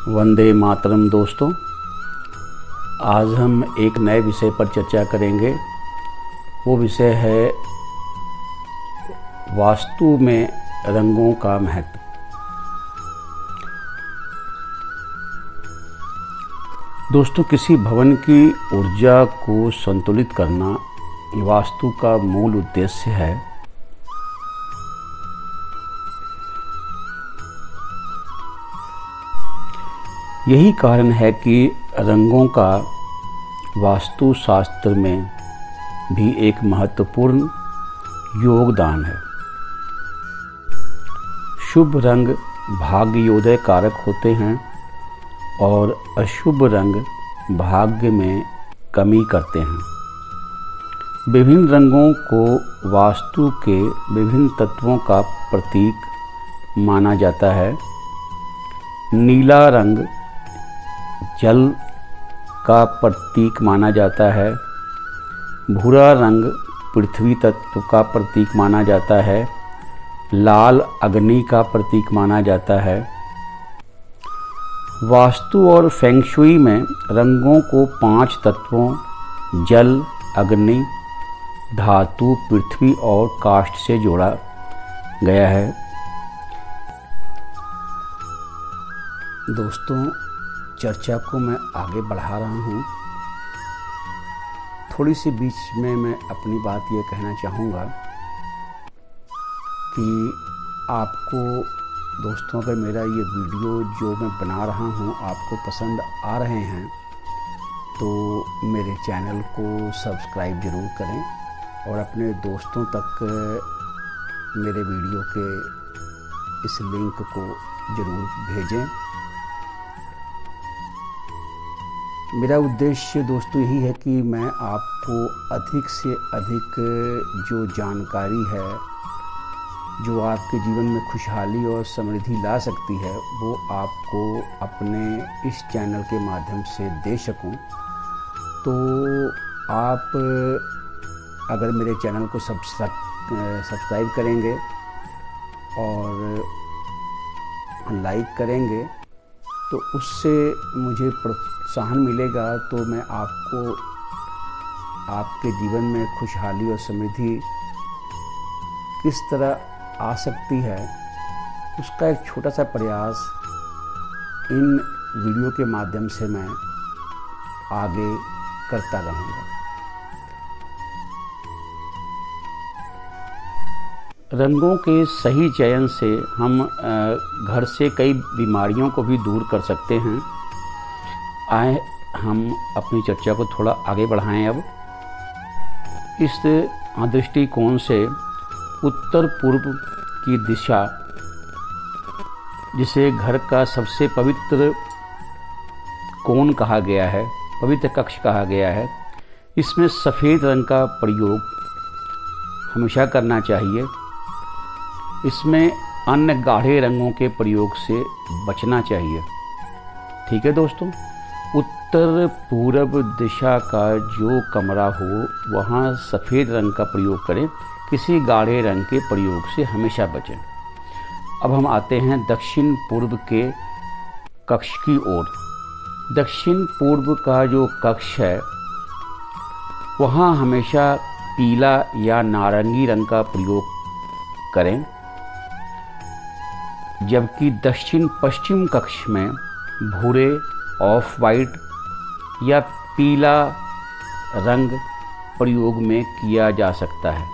वंदे मातरम दोस्तों, आज हम एक नए विषय पर चर्चा करेंगे। वो विषय है वास्तु में रंगों का महत्व। दोस्तों, किसी भवन की ऊर्जा को संतुलित करना वास्तु का मूल उद्देश्य है। यही कारण है कि रंगों का वास्तुशास्त्र में भी एक महत्वपूर्ण योगदान है। शुभ रंग भाग्योदय कारक होते हैं और अशुभ रंग भाग्य में कमी करते हैं। विभिन्न रंगों को वास्तु के विभिन्न तत्वों का प्रतीक माना जाता है। नीला रंग जल का प्रतीक माना जाता है। भूरा रंग पृथ्वी तत्व का प्रतीक माना जाता है। लाल अग्नि का प्रतीक माना जाता है। वास्तु और फेंग शुई में रंगों को 5 तत्वों जल, अग्नि, धातु, पृथ्वी और काष्ठ से जोड़ा गया है। दोस्तों, चर्चा को मैं आगे बढ़ा रहा हूँ। थोड़ी सी बीच में मैं अपनी बात ये कहना चाहूँगा कि आपको दोस्तों, अगर मेरा ये वीडियो जो मैं बना रहा हूँ आपको पसंद आ रहे हैं तो मेरे चैनल को सब्सक्राइब ज़रूर करें और अपने दोस्तों तक मेरे वीडियो के इस लिंक को ज़रूर भेजें। मेरा उद्देश्य दोस्तों यही है कि मैं आपको अधिक से अधिक जो जानकारी है जो आपके जीवन में खुशहाली और समृद्धि ला सकती है वो आपको अपने इस चैनल के माध्यम से दे सकूं। तो आप अगर मेरे चैनल को सब्सक्राइब करेंगे और लाइक करेंगे तो उससे मुझे प्रोत्साहन मिलेगा। तो मैं आपको आपके जीवन में खुशहाली और समृद्धि किस तरह आ सकती है उसका एक छोटा सा प्रयास इन वीडियो के माध्यम से मैं आगे करता रहूँगा। रंगों के सही चयन से हम घर से कई बीमारियों को भी दूर कर सकते हैं। आए हम अपनी चर्चा को थोड़ा आगे बढ़ाएं। अब इस दृष्टिकोण से उत्तर पूर्व की दिशा, जिसे घर का सबसे पवित्र कोण कहा गया है, पवित्र कक्ष कहा गया है, इसमें सफ़ेद रंग का प्रयोग हमेशा करना चाहिए। इसमें अन्य गाढ़े रंगों के प्रयोग से बचना चाहिए। ठीक है दोस्तों, उत्तर पूर्व दिशा का जो कमरा हो वहाँ सफ़ेद रंग का प्रयोग करें, किसी गाढ़े रंग के प्रयोग से हमेशा बचें। अब हम आते हैं दक्षिण पूर्व के कक्ष की ओर। दक्षिण पूर्व का जो कक्ष है वहाँ हमेशा पीला या नारंगी रंग का प्रयोग करें, जबकि दक्षिण पश्चिम कक्ष में भूरे, ऑफ वाइट या पीला रंग प्रयोग में किया जा सकता है।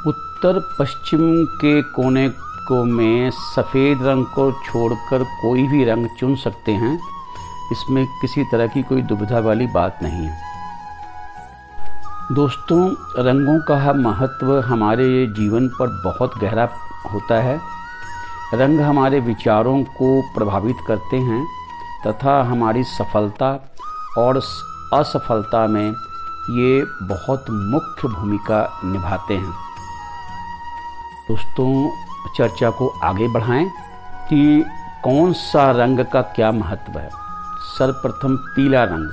उत्तर पश्चिम के कोने को में सफ़ेद रंग को छोड़कर कोई भी रंग चुन सकते हैं। इसमें किसी तरह की कोई दुविधा वाली बात नहीं है। दोस्तों, रंगों का महत्व हमारे जीवन पर बहुत गहरा होता है। रंग हमारे विचारों को प्रभावित करते हैं तथा हमारी सफलता और असफलता में ये बहुत मुख्य भूमिका निभाते हैं। दोस्तों, चर्चा को आगे बढ़ाएं कि कौन सा रंग का क्या महत्व है। सर्वप्रथम पीला रंग।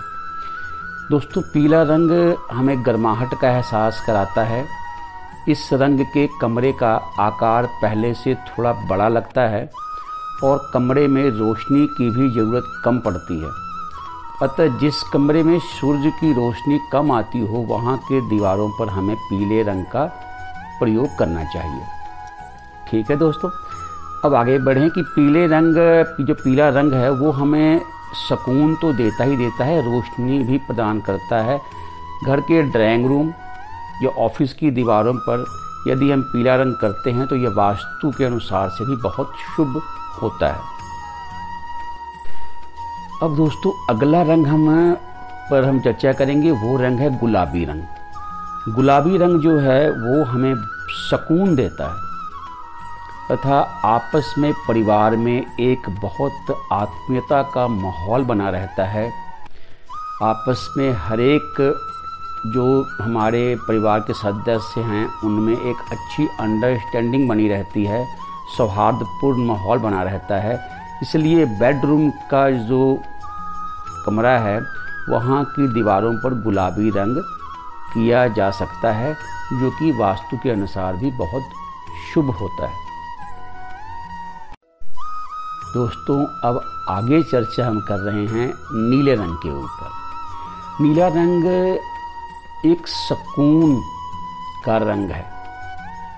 दोस्तों, पीला रंग हमें गर्माहट का एहसास कराता है इस रंग के कमरे का आकार पहले से थोड़ा बड़ा लगता है और कमरे में रोशनी की भी ज़रूरत कम पड़ती है। अतः जिस कमरे में सूर्य की रोशनी कम आती हो वहाँ के दीवारों पर हमें पीले रंग का प्रयोग करना चाहिए। ठीक है दोस्तों, अब आगे बढ़ें कि पीले रंग, जो पीला रंग है वो हमें सुकून तो देता ही देता है, रोशनी भी प्रदान करता है। घर के ड्राइंग रूम या ऑफिस की दीवारों पर यदि हम पीला रंग करते हैं तो यह वास्तु के अनुसार से भी बहुत शुभ होता है। अब दोस्तों अगला रंग हम चर्चा करेंगे, वो रंग है गुलाबी रंग। गुलाबी रंग जो है वो हमें सुकून देता है तथा आपस में परिवार में एक बहुत आत्मीयता का माहौल बना रहता है। आपस में हर एक जो हमारे परिवार के सदस्य हैं उनमें एक अच्छी अंडरस्टैंडिंग बनी रहती है, सौहार्दपूर्ण माहौल बना रहता है। इसलिए बेडरूम का जो कमरा है वहाँ की दीवारों पर गुलाबी रंग किया जा सकता है, जो कि वास्तु के अनुसार भी बहुत शुभ होता है। दोस्तों अब आगे चर्चा हम कर रहे हैं नीले रंग के ऊपर। नीला रंग एक सुकून का रंग है।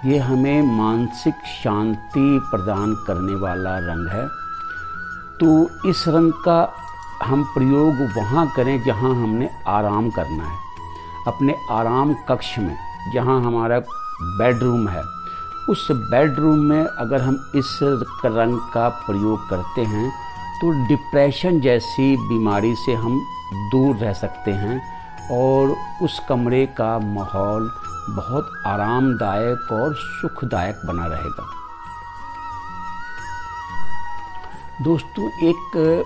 ये हमें मानसिक शांति प्रदान करने वाला रंग है। तो इस रंग का हम प्रयोग वहाँ करें जहाँ हमने आराम करना है। अपने आराम कक्ष में जहाँ हमारा बेडरूम है, उस बेडरूम में अगर हम इस रंग का प्रयोग करते हैं तो डिप्रेशन जैसी बीमारी से हम दूर रह सकते हैं और उस कमरे का माहौल बहुत आरामदायक और सुखदायक बना रहेगा। दोस्तों एक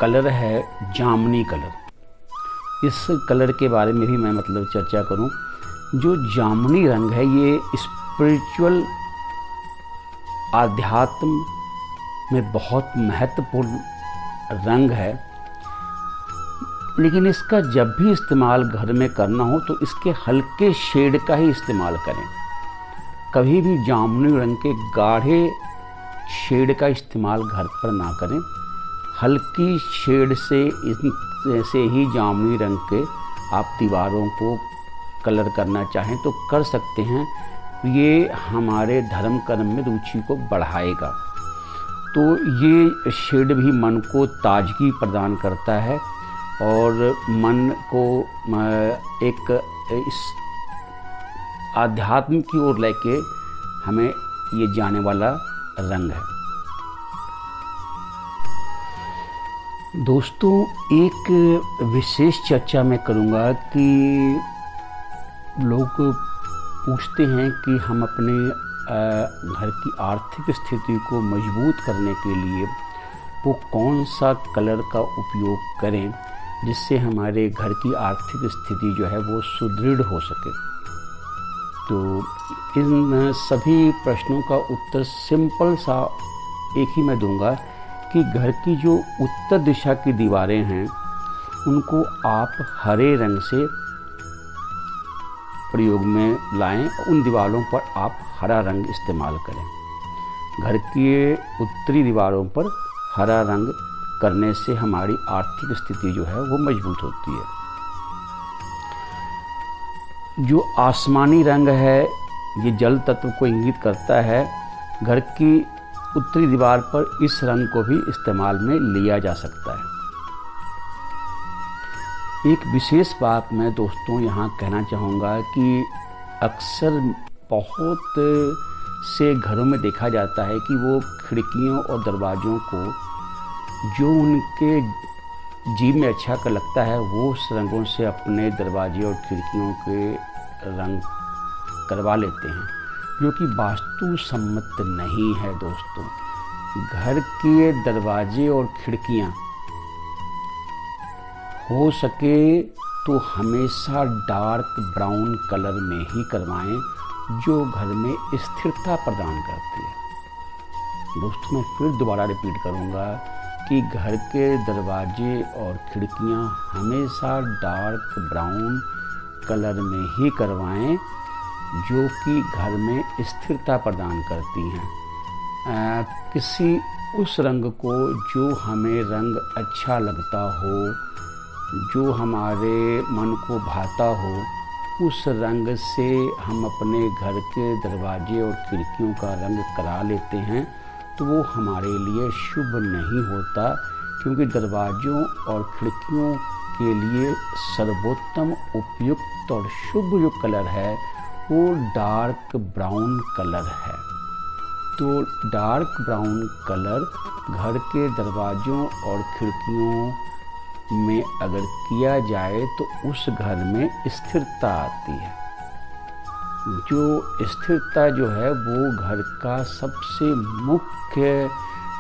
कलर है जामुनी कलर। इस कलर के बारे में भी मैं चर्चा करूं। जो जामुनी रंग है ये स्पिरिचुअल आध्यात्म में बहुत महत्वपूर्ण रंग है, लेकिन इसका जब भी इस्तेमाल घर में करना हो तो इसके हल्के शेड का ही इस्तेमाल करें। कभी भी जामुनी रंग के गाढ़े शेड का इस्तेमाल घर पर ना करें। हल्की शेड से ही जामुनी रंग के आप दीवारों को कलर करना चाहें तो कर सकते हैं। ये हमारे धर्म कर्म में रुचि को बढ़ाएगा। तो ये शेड भी मन को ताजगी प्रदान करता है और मन को एक इस आध्यात्म की ओर लेके हमें ये जाने वाला रंग है। दोस्तों एक विशेष चर्चा मैं करूँगा कि लोग पूछते हैं कि हम अपने घर की आर्थिक स्थिति को मजबूत करने के लिए वो कौन सा कलर का उपयोग करें जिससे हमारे घर की आर्थिक स्थिति जो है वो सुदृढ़ हो सके। तो इन सभी प्रश्नों का उत्तर सिंपल सा एक ही मैं दूंगा कि घर की जो उत्तर दिशा की दीवारें हैं उनको आप हरे रंग से प्रयोग में लाएं। उन दीवारों पर आप हरा रंग इस्तेमाल करें। घर की उत्तरी दीवारों पर हरा रंग करने से हमारी आर्थिक स्थिति जो है वो मजबूत होती है। जो आसमानी रंग है ये जल तत्व को इंगित करता है। घर की उत्तरी दीवार पर इस रंग को भी इस्तेमाल में लिया जा सकता है। एक विशेष बात मैं दोस्तों यहाँ कहना चाहूँगा कि अक्सर बहुत से घरों में देखा जाता है कि वो खिड़कियों और दरवाज़ों को जो उनके जीव में अच्छा का लगता है वो उस रंगों से अपने दरवाजे और खिड़कियों के रंग करवा लेते हैं, जो कि वास्तु सम्मत नहीं है। दोस्तों घर के दरवाजे और खिड़कियाँ हो सके तो हमेशा डार्क ब्राउन कलर में ही करवाएं, जो घर में स्थिरता प्रदान करती है। दोस्तों मैं फिर दोबारा रिपीट करूँगा कि घर के दरवाजे और खिड़कियाँ हमेशा डार्क ब्राउन कलर में ही करवाएं, जो कि घर में स्थिरता प्रदान करती हैं। किसी उस रंग को जो हमें रंग अच्छा लगता हो, जो हमारे मन को भाता हो, उस रंग से हम अपने घर के दरवाजे और खिड़कियों का रंग करा लेते हैं तो वो हमारे लिए शुभ नहीं होता, क्योंकि दरवाज़ों और खिड़कियों के लिए सर्वोत्तम, उपयुक्त और शुभ जो कलर है वो डार्क ब्राउन कलर है। तो डार्क ब्राउन कलर घर के दरवाज़ों और खिड़कियों में अगर किया जाए तो उस घर में स्थिरता आती है। जो स्थिरता जो है वो घर का सबसे मुख्य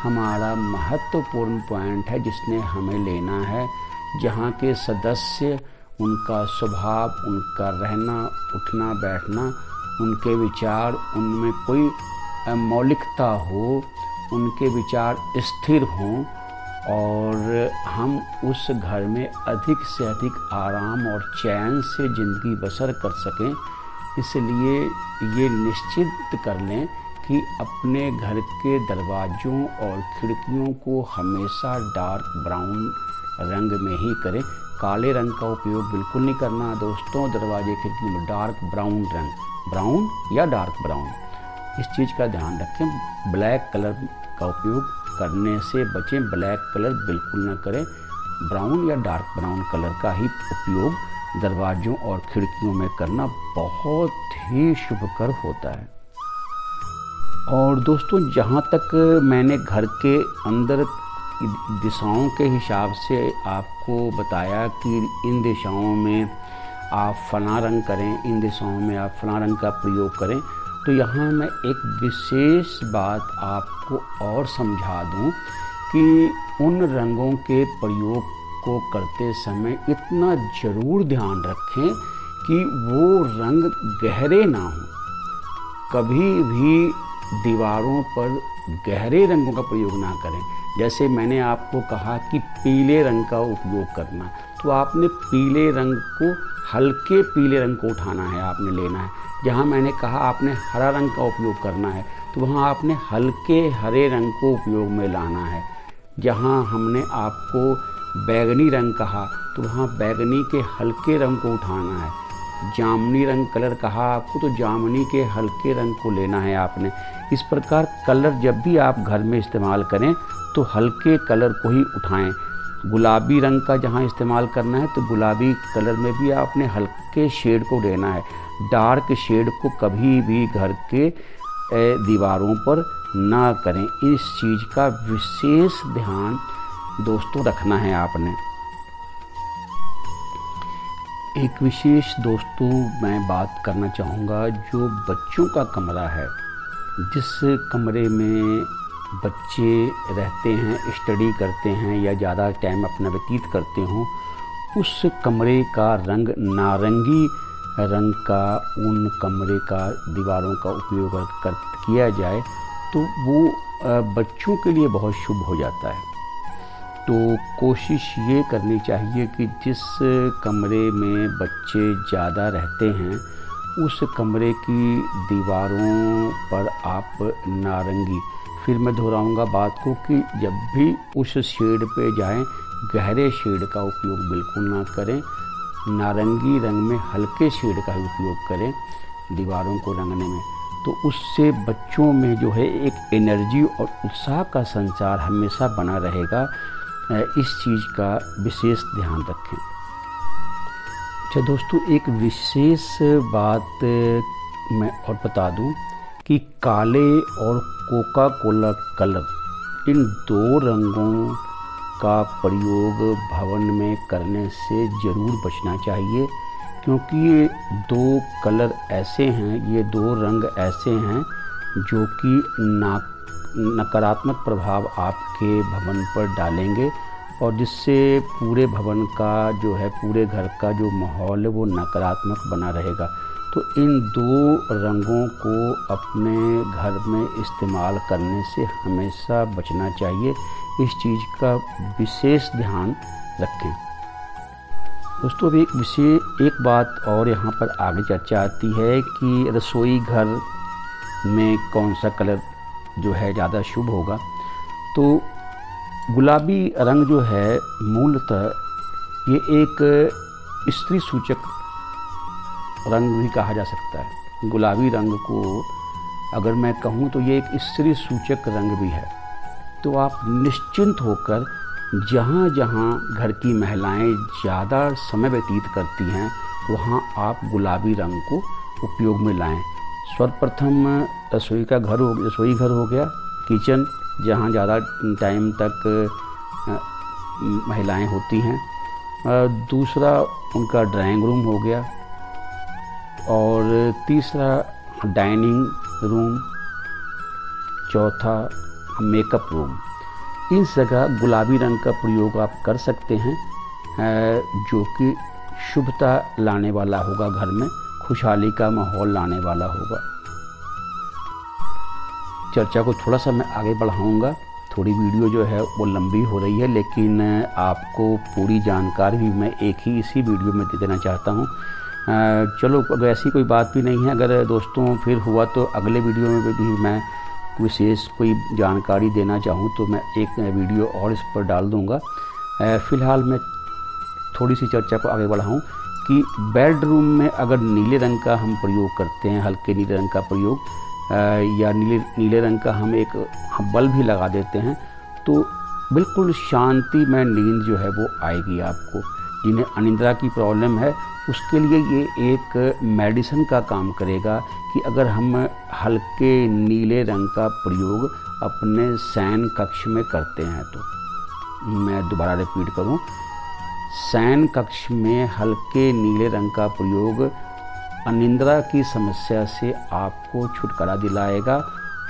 हमारा महत्वपूर्ण पॉइंट है, जिसने हमें लेना है। जहाँ के सदस्य, उनका स्वभाव, उनका रहना, उठना बैठना, उनके विचार, उनमें कोई मौलिकता हो, उनके विचार स्थिर हों और हम उस घर में अधिक से अधिक आराम और चैन से ज़िंदगी बसर कर सकें। इसलिए ये निश्चित कर लें कि अपने घर के दरवाज़ों और खिड़कियों को हमेशा डार्क ब्राउन रंग में ही करें। काले रंग का उपयोग बिल्कुल नहीं करना दोस्तों। दरवाजे खिड़की में डार्क ब्राउन रंग, ब्राउन या डार्क ब्राउन, इस चीज़ का ध्यान रखें। ब्लैक कलर का उपयोग करने से बचें, ब्लैक कलर बिल्कुल ना करें। ब्राउन या डार्क ब्राउन कलर का ही उपयोग दरवाज़ों और खिड़कियों में करना बहुत ही शुभकर होता है। और दोस्तों, जहाँ तक मैंने घर के अंदर दिशाओं के हिसाब से आपको बताया कि इन दिशाओं में आप फलां रंग करें, इन दिशाओं में आप फलां रंग का प्रयोग करें, तो यहाँ मैं एक विशेष बात आपको और समझा दूँ कि उन रंगों के प्रयोग को करते समय इतना ज़रूर ध्यान रखें कि वो रंग गहरे ना हों। कभी भी दीवारों पर गहरे रंगों का प्रयोग ना करें। जैसे मैंने आपको कहा कि पीले रंग का उपयोग करना, तो आपने पीले रंग को, हल्के पीले रंग को उठाना है, आपने लेना है। जहाँ मैंने कहा आपने हरा रंग का उपयोग करना है, तो वहाँ आपने हल्के हरे रंग को उपयोग में लाना है। जहाँ हमने आपको बैगनी रंग कहा, तो वहाँ बैगनी के हल्के रंग को उठाना है। जामुनी रंग कलर कहा आपको, तो जामुनी के हल्के रंग को लेना है आपने। इस प्रकार कलर जब भी आप घर में इस्तेमाल करें तो हल्के कलर को ही उठाएं। गुलाबी रंग का जहाँ इस्तेमाल करना है तो गुलाबी कलर में भी आपने हल्के शेड को लेना है। डार्क शेड को कभी भी घर के दीवारों पर ना करें। इस चीज़ का विशेष ध्यान दोस्तों रखना है आपने। एक विशेष दोस्तों मैं बात करना चाहूँगा, जो बच्चों का कमरा है, जिस कमरे में बच्चे रहते हैं, स्टडी करते हैं या ज़्यादा टाइम अपना व्यतीत करते हों, उस कमरे का रंग नारंगी रंग का, उन कमरे का दीवारों का उपयोग किया जाए तो वो बच्चों के लिए बहुत शुभ हो जाता है। तो कोशिश ये करनी चाहिए कि जिस कमरे में बच्चे ज़्यादा रहते हैं उस कमरे की दीवारों पर आप नारंगी, फिर मैं दोहराऊंगा बात को कि जब भी उस शेड पे जाएं, गहरे शेड का उपयोग बिल्कुल ना करें। नारंगी रंग में हल्के शेड का ही उपयोग करें दीवारों को रंगने में। तो उससे बच्चों में जो है एक एनर्जी और उत्साह का संचार हमेशा बना रहेगा। इस चीज़ का विशेष ध्यान रखें। अच्छा दोस्तों, एक विशेष बात मैं और बता दूं कि काले और कोका कोला कलर, इन दो रंगों का प्रयोग भवन में करने से ज़रूर बचना चाहिए, क्योंकि ये दो कलर ऐसे हैं, ये दो रंग ऐसे हैं जो कि नकारात्मक प्रभाव आपके भवन पर डालेंगे और जिससे पूरे भवन का जो है, पूरे घर का जो माहौल है वो नकारात्मक बना रहेगा। तो इन दो रंगों को अपने घर में इस्तेमाल करने से हमेशा बचना चाहिए। इस चीज़ का विशेष ध्यान रखें। दोस्तों अभी एक बात और यहाँ पर आगे चर्चा आती है कि रसोई घर में कौन सा कलर जो है ज़्यादा शुभ होगा। तो गुलाबी रंग जो है मूलतः ये एक स्त्री सूचक रंग भी कहा जा सकता है। गुलाबी रंग को अगर मैं कहूँ तो ये एक स्त्री सूचक रंग भी है। तो आप निश्चिंत होकर जहाँ जहाँ घर की महिलाएं ज़्यादा समय व्यतीत करती हैं वहाँ आप गुलाबी रंग को उपयोग में लाएं। सर्वप्रथम रसोई घर हो गया, किचन जहाँ ज़्यादा टाइम तक महिलाएं होती हैं। दूसरा उनका ड्राइंग रूम हो गया और तीसरा डाइनिंग रूम, चौथा मेकअप रूम। इस जगह गुलाबी रंग का प्रयोग आप कर सकते हैं जो कि शुभता लाने वाला होगा, घर में खुशहाली का माहौल लाने वाला होगा। चर्चा को थोड़ा सा मैं आगे बढ़ाऊंगा। थोड़ी वीडियो जो है वो लंबी हो रही है, लेकिन आपको पूरी जानकारी भी मैं इसी वीडियो में दे देना चाहता हूँ। चलो अगर ऐसी कोई बात भी नहीं है, अगर दोस्तों फिर हुआ तो अगले वीडियो में भी मैं विशेष कोई जानकारी देना चाहूँ तो मैं एक वीडियो और इस पर डाल दूँगा। फ़िलहाल मैं थोड़ी सी चर्चा को आगे बढ़ाऊँ कि बेडरूम में अगर नीले रंग का हम प्रयोग करते हैं, हल्के नीले रंग का प्रयोग या नीले रंग का हम एक बल्ब भी लगा देते हैं तो बिल्कुल शांति में नींद जो है वो आएगी आपको। जिन्हें अनिद्रा की प्रॉब्लम है उसके लिए ये एक मेडिसिन का काम करेगा कि अगर हम हल्के नीले रंग का प्रयोग अपने शयन कक्ष में करते हैं तो, मैं दोबारा रिपीट करूं, शयन कक्ष में हल्के नीले रंग का प्रयोग अनिद्रा की समस्या से आपको छुटकारा दिलाएगा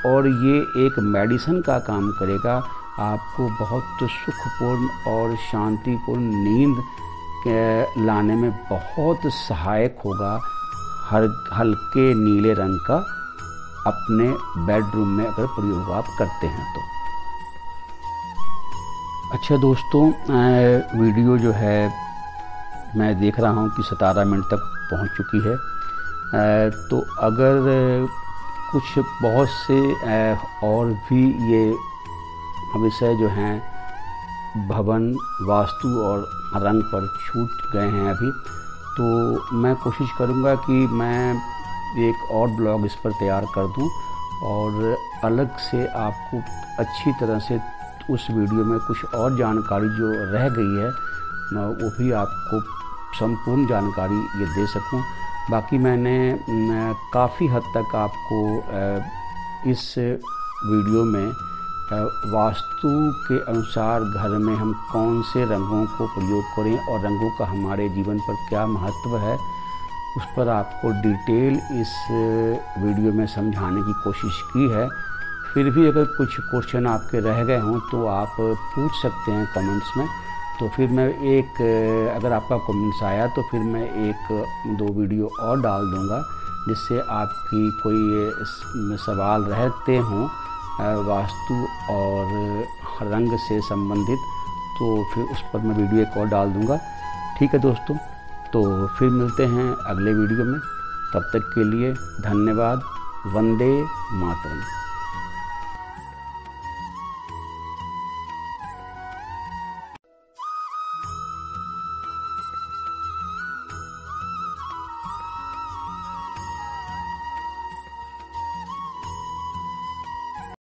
और ये एक मेडिसिन का काम करेगा। आपको बहुत सुखपूर्ण और शांतिपूर्ण नींद लाने में बहुत सहायक होगा हल्के नीले रंग का अपने बेडरूम में अगर प्रयोग आप करते हैं तो। अच्छा दोस्तों, वीडियो जो है मैं देख रहा हूँ कि 17 मिनट तक पहुँच चुकी है। तो अगर कुछ बहुत से और भी ये विषय जो हैं भवन, वास्तु और रंग पर छूट गए हैं अभी, तो मैं कोशिश करूंगा कि मैं एक और ब्लॉग इस पर तैयार कर दूं और अलग से आपको अच्छी तरह से उस वीडियो में कुछ और जानकारी जो रह गई है वो भी आपको संपूर्ण जानकारी ये दे सकूं। बाकी मैंने काफ़ी हद तक आपको इस वीडियो में वास्तु के अनुसार घर में हम कौन से रंगों को प्रयोग करें और रंगों का हमारे जीवन पर क्या महत्व है उस पर आपको डिटेल इस वीडियो में समझाने की कोशिश की है। फिर भी अगर कुछ क्वेश्चन आपके रह गए हों तो आप पूछ सकते हैं कमेंट्स में। तो फिर मैं अगर आपका कमेंट्स आया तो फिर मैं 1-2 वीडियो और डाल दूंगा जिससे आपकी कोई सवाल रहते हों वास्तु और रंग से संबंधित, तो फिर उस पर मैं वीडियो एक और डाल दूंगा। ठीक है दोस्तों, तो फिर मिलते हैं अगले वीडियो में। तब तक के लिए धन्यवाद। वंदे मातरम।